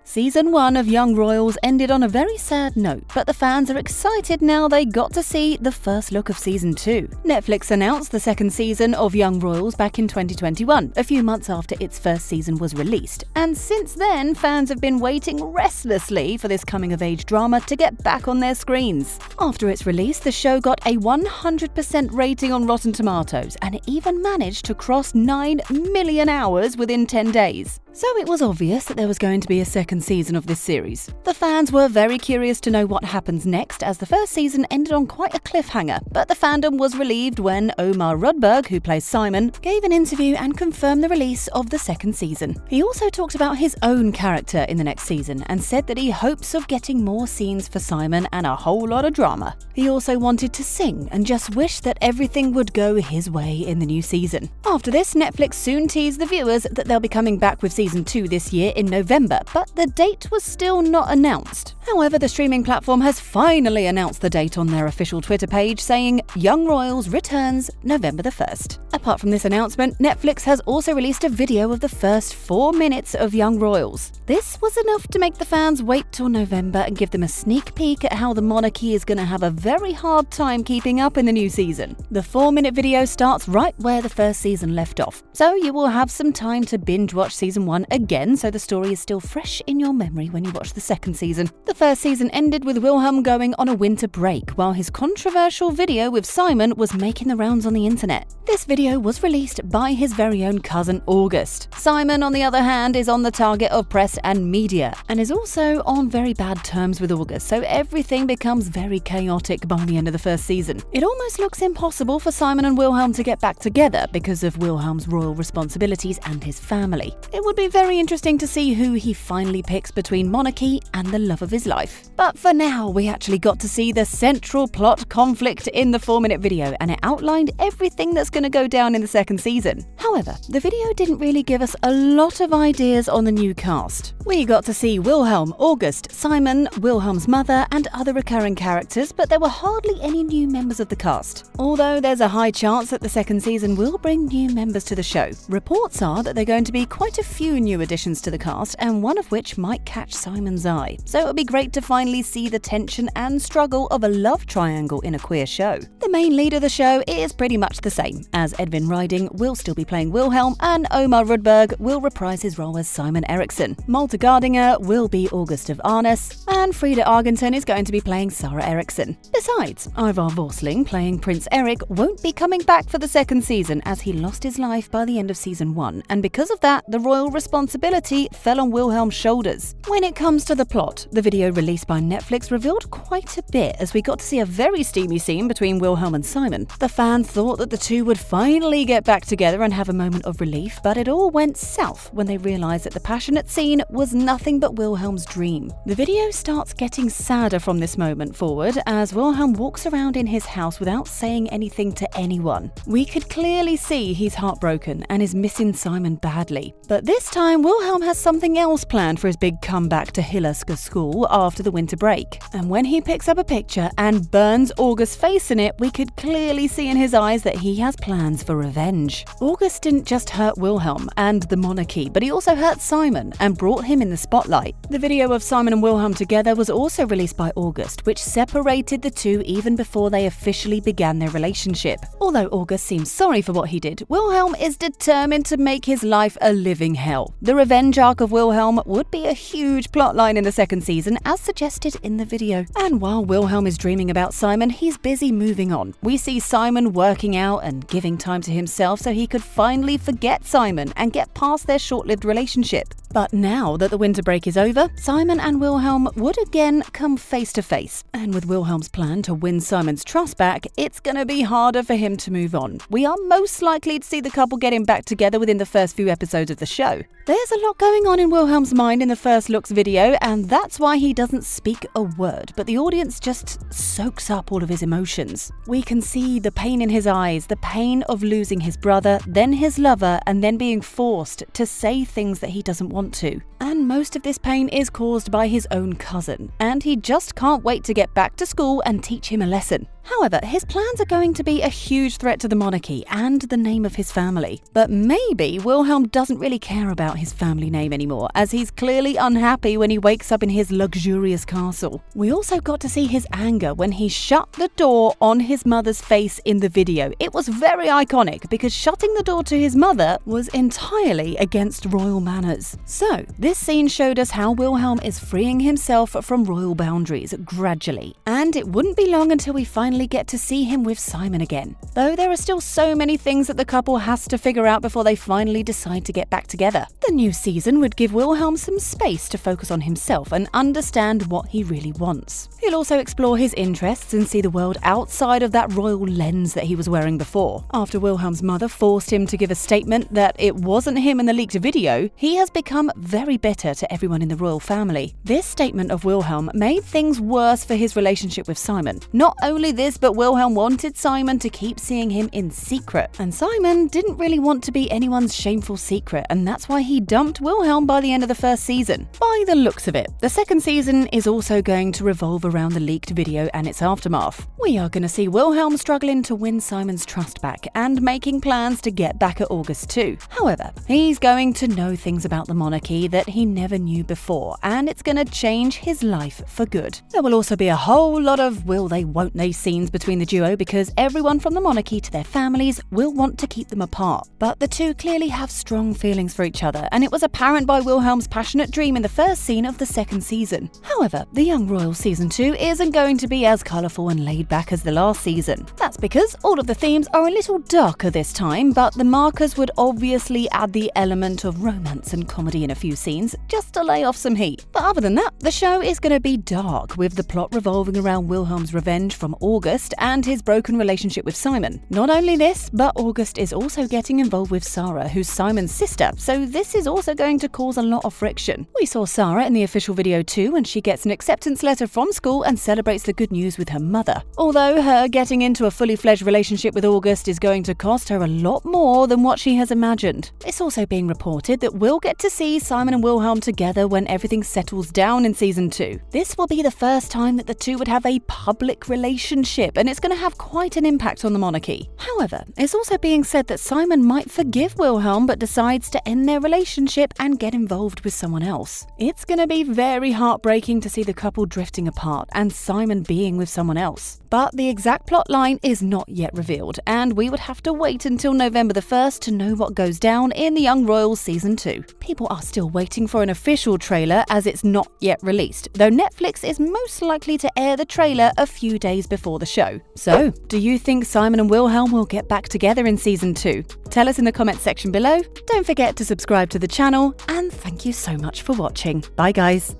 Season 1 of Young Royals ended on a very sad note, but the fans are excited now they got to see the first look of Season 2. Netflix announced the second season of Young Royals back in 2021, a few months after its first season was released, and since then fans have been waiting restlessly for this coming-of-age drama to get back on their screens. After its release, the show got a 100% rating on Rotten Tomatoes, and it even managed to cross 9 million hours within 10 days. So it was obvious that there was going to be a second season of this series. The fans were very curious to know what happens next, as the first season ended on quite a cliffhanger, but the fandom was relieved when Omar Rudberg, who plays Simon, gave an interview and confirmed the release of the second season. He also talked about his own character in the next season and said that he hopes of getting more scenes for Simon and a whole lot of drama. He also wanted to sing and just wished that everything would go his way in the new season. After this, Netflix soon teased the viewers that they'll be coming back with Season 2 this year in November, but the date was still not announced. However, the streaming platform has finally announced the date on their official Twitter page, saying Young Royals returns November the 1st. Apart from this announcement, Netflix has also released a video of the first 4 minutes of Young Royals. This was enough to make the fans wait till November and give them a sneak peek at how the monarchy is going to have a very hard time keeping up in the new season. The 4-minute video starts right where the first season left off, so you will have some time to binge watch Season 1 again, so the story is still fresh in your memory when you watch the second season. The first season ended with Wilhelm going on a winter break, while his controversial video with Simon was making the rounds on the internet. This video was released by his very own cousin August. Simon, on the other hand, is on the target of press and media, and is also on very bad terms with August, so everything becomes very chaotic by the end of the first season. It almost looks impossible for Simon and Wilhelm to get back together because of Wilhelm's royal responsibilities and his family. It would be very interesting to see who he finally picks between monarchy and the love of his life. But for now, we actually got to see the central plot conflict in the 4-minute video, and it outlined everything that's going to go down in the second season. However, the video didn't really give us a lot of ideas on the new cast. We got to see Wilhelm, August, Simon, Wilhelm's mother, and other recurring characters, but there were hardly any new members of the cast. Although there's a high chance that the second season will bring new members to the show. Reports are that there are going to be quite a few new additions to the cast, and one of which might catch Simon's eye. So it would be great to finally see the tension and struggle of a love triangle in a queer show. The main lead of the show is pretty much the same, as Edvin Riding will still be playing Wilhelm, and Omar Rudberg will reprise his role as Simon Eriksson. Malte Gardinger will be August of Arnes, and Frida Argenton is going to be playing Sarah Eriksson. Besides, Ivar Vorsling playing Prince Eric won't be coming back for the second season, as he lost his life by the end of Season 1, and because of that, the royal responsibility fell on Wilhelm's shoulders. When it comes to the plot, the video released by Netflix revealed quite a bit, as we got to see a very steamy scene between Wilhelm and Simon. The fans thought that the two would finally get back together and have a moment of relief, but it all went south when they realized that the passionate scene was nothing but Wilhelm's dream. The video starts getting sadder from this moment forward, as Wilhelm walks around in his house without saying anything to anyone. We could clearly see he's heartbroken and is missing Simon badly. But this time, Wilhelm has something else planned for his big comeback to Hilleska school after the winter break. And when he picks up a picture and burns August's face in it, we could clearly see in his eyes that he has plans for revenge. August didn't just hurt Wilhelm and the monarchy, but he also hurt Simon and brought him in the spotlight. The video of Simon and Wilhelm together was also released by August, which separated the two even before they officially began their relationship. Although August seems sorry for what he did, Wilhelm is determined to make his life a living hell. The revenge arc of Wilhelm would be a huge plotline in the second season, as suggested in the video. And while Wilhelm is dreaming about Simon, he's busy moving on. We see Simon working out and giving time to himself so he could finally forget Simon and get past their short-lived relationship. But now that the winter break is over, Simon and Wilhelm would again come face to face. And with Wilhelm's plan to win Simon's trust back, it's gonna be harder for him to move on. We are most likely to see the couple getting back together within the first few episodes of the show. There's a lot going on in Wilhelm's mind in the first looks video, and that's why he doesn't speak a word, but the audience just soaks up all of his emotions. We can see the pain in his eyes, the pain of losing his brother, then his lover, and then being forced to say things that he doesn't want to. And most of this pain is caused by his own cousin, and he just can't wait to get back to school and teach him a lesson. However, his plans are going to be a huge threat to the monarchy and the name of his family. But maybe Wilhelm doesn't really care about his family name anymore, as he's clearly unhappy when he wakes up in his luxurious castle. We also got to see his anger when he shut the door on his mother's face in the video. It was very iconic because shutting the door to his mother was entirely against royal manners. So, this scene showed us how Wilhelm is freeing himself from royal boundaries gradually. And it wouldn't be long until we finally get to see him with Simon again. Though there are still so many things that the couple has to figure out before they finally decide to get back together. The new season would give Wilhelm some space to focus on himself and understand what he really wants. He'll also explore his interests and see the world outside of that royal lens that he was wearing before. After Wilhelm's mother forced him to give a statement that it wasn't him in the leaked video, he has become very bitter to everyone in the royal family. This statement of Wilhelm made things worse for his relationship with Simon. Not only this, but Wilhelm wanted Simon to keep seeing him in secret. And Simon didn't really want to be anyone's shameful secret, and that's why he dumped Wilhelm by the end of the first season. By the looks of it, the second season is also going to revolve around the leaked video and its aftermath. We are going to see Wilhelm struggling to win Simon's trust back and making plans to get back at August too. However, he's going to know things about the monarchy that he never knew before, and it's going to change his life for good. There will also be a whole lot of will they won't they scenes between the duo because everyone from the monarchy to their families will want to keep them apart. But the two clearly have strong feelings for each other, and it was apparent by Wilhelm's passionate dream in the first scene of the second season. However, the Young Royal Season 2 isn't going to be as colourful and laid back as the last season. That's because all of the themes are a little darker this time, but the markers would obviously add the element of romance and comedy in a few scenes, just to lay off some heat. But other than that, the show is going to be dark, with the plot revolving around Wilhelm's revenge from August and his broken relationship with Simon. Not only this, but August is also getting involved with Sarah, who's Simon's sister, so this is also going to cause a lot of friction. We saw Sarah in the official video too, and she gets an acceptance letter from school and celebrates the good news with her mother. Although her getting into a fully fledged relationship with August is going to cost her a lot more than what she has imagined. It's also being reported that we'll get to see Simon and Wilhelm together when everything settles down in season 2. This will be the first time that the two would have a public relationship, and it's going to have quite an impact on the monarchy. However, it's also being said that Simon might forgive Wilhelm but decides to end their relationship and get involved with someone else. It's going to be very heartbreaking to see the couple drifting apart and Simon being with someone else. But the exact plot line is not yet revealed, and we would have to wait until November the 1st to know what goes down in The Young Royals Season 2. People are still waiting for an official trailer as it's not yet released, though Netflix is most likely to air the trailer a few days before the show. So, do you think Simon and Wilhelm will get back together in Season 2? Tell us in the comments section below. Don't forget to subscribe to the channel, and thank you so much for watching. Bye guys!